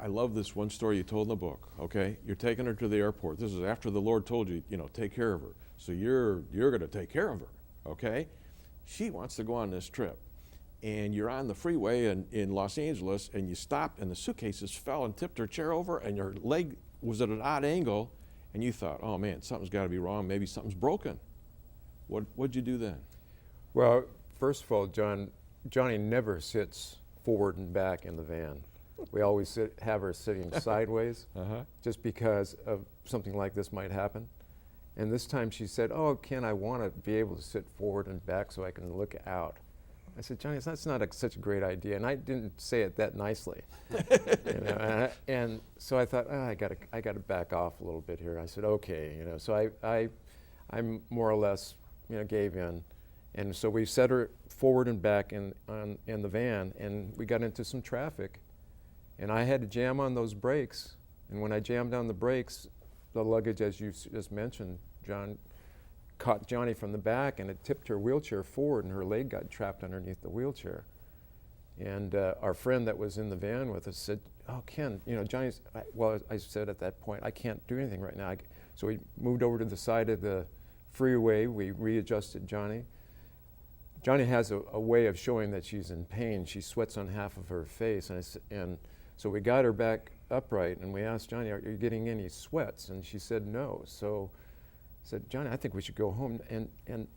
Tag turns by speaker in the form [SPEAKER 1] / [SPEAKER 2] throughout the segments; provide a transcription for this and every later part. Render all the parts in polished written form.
[SPEAKER 1] I love this one story you told in the book, okay? You're taking her to the airport. This is after the Lord told you, take care of her. So you're going to take care of her, okay? She wants to go on this trip. And you're on the freeway in Los Angeles, and you stopped, and the suitcases fell and tipped her chair over, and your leg was at an odd angle, and you thought, oh man, something's got to be wrong. Maybe something's broken. What'd you do then?
[SPEAKER 2] Well, first of all, Johnny never sits forward and back in the van. We always have her sitting sideways, just because of something like this might happen. And this time she said, oh, Ken, I want to be able to sit forward and back so I can look out. I said, Johnny, that's not such a great idea. And I didn't say it that nicely. And so I thought, I got to back off a little bit here. I said, okay, So I more or less, gave in. And so we set her forward and back in the van, and we got into some traffic. And I had to jam on those brakes. And when I jammed on the brakes, the luggage, as you just mentioned, John, caught Johnny from the back, and it tipped her wheelchair forward, and her leg got trapped underneath the wheelchair. And our friend that was in the van with us said, oh, Ken, Johnny's, I said at that point, I can't do anything right now. So we moved over to the side of the freeway. We readjusted Johnny. Johnny has a way of showing that she's in pain. She sweats on half of her face. And so we got her back upright, and we asked Johnny, are you getting any sweats? And she said no. So I said, Johnny, I think we should go home. And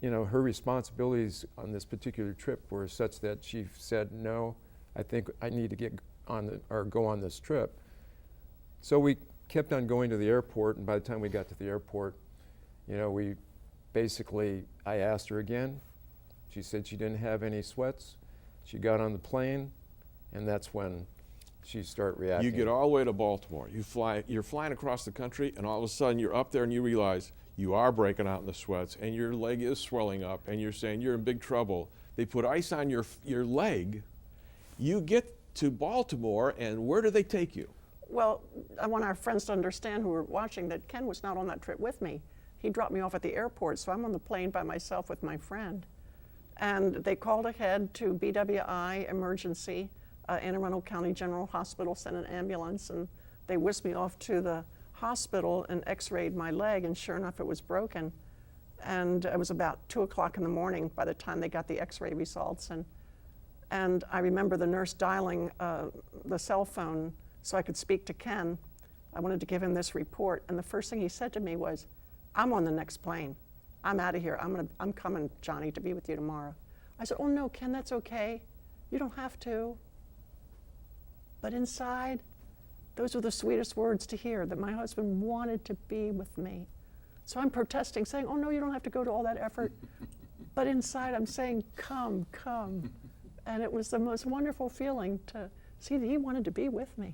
[SPEAKER 2] her responsibilities on this particular trip were such that she said, no, I think I need to go on this trip. So we kept on going to the airport, and by the time we got to the airport, I asked her again. She said she didn't have any sweats. She got on the plane, and that's when she started reacting.
[SPEAKER 1] You get all the way to Baltimore. You're flying across the country, and all of a sudden you're up there and you realize you are breaking out in the sweats, and your leg is swelling up, and you're saying you're in big trouble. They put ice on your leg. You get to Baltimore, and where do they take you?
[SPEAKER 3] Well, I want our friends to understand who are watching that Ken was not on that trip with me. He dropped me off at the airport, so I'm on the plane by myself with my friend. And they called ahead to BWI Emergency. Anne Arundel County General Hospital sent an ambulance, and they whisked me off to the hospital and x-rayed my leg, and sure enough, it was broken. And it was about 2 o'clock in the morning by the time they got the x-ray results. And I remember the nurse dialing the cell phone so I could speak to Ken. I wanted to give him this report, and the first thing he said to me was, I'm on the next plane. I'm out of here. I'm coming, Johnny, to be with you tomorrow. I said, oh no, Ken, that's okay. You don't have to. But inside, those were the sweetest words to hear, that my husband wanted to be with me. So I'm protesting, saying, oh no, you don't have to go to all that effort. But inside I'm saying, come, come. And it was the most wonderful feeling to see that he wanted to be with me.